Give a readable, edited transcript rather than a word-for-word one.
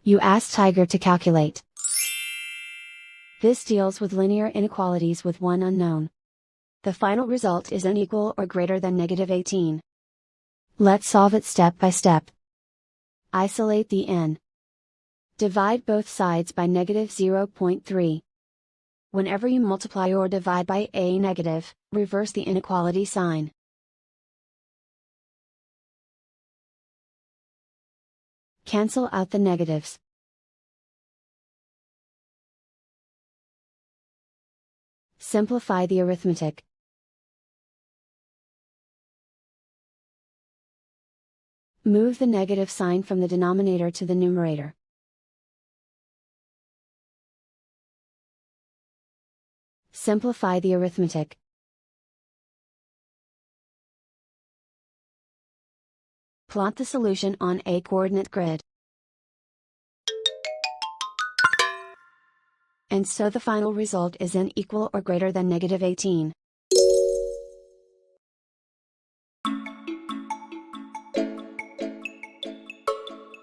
You ask Tiger to calculate. This deals with linear inequalities with one unknown. The final result is unequal or greater than -18. Let's solve it step by step. Isolate the n. Divide both sides by -0.3. Whenever you multiply or divide by a negative, reverse the inequality sign. Cancel out the negatives. Simplify the arithmetic. Move the negative sign from the denominator to the numerator. Simplify the arithmetic. Plot the solution on a coordinate grid. And so the final result is n equal or greater than -18.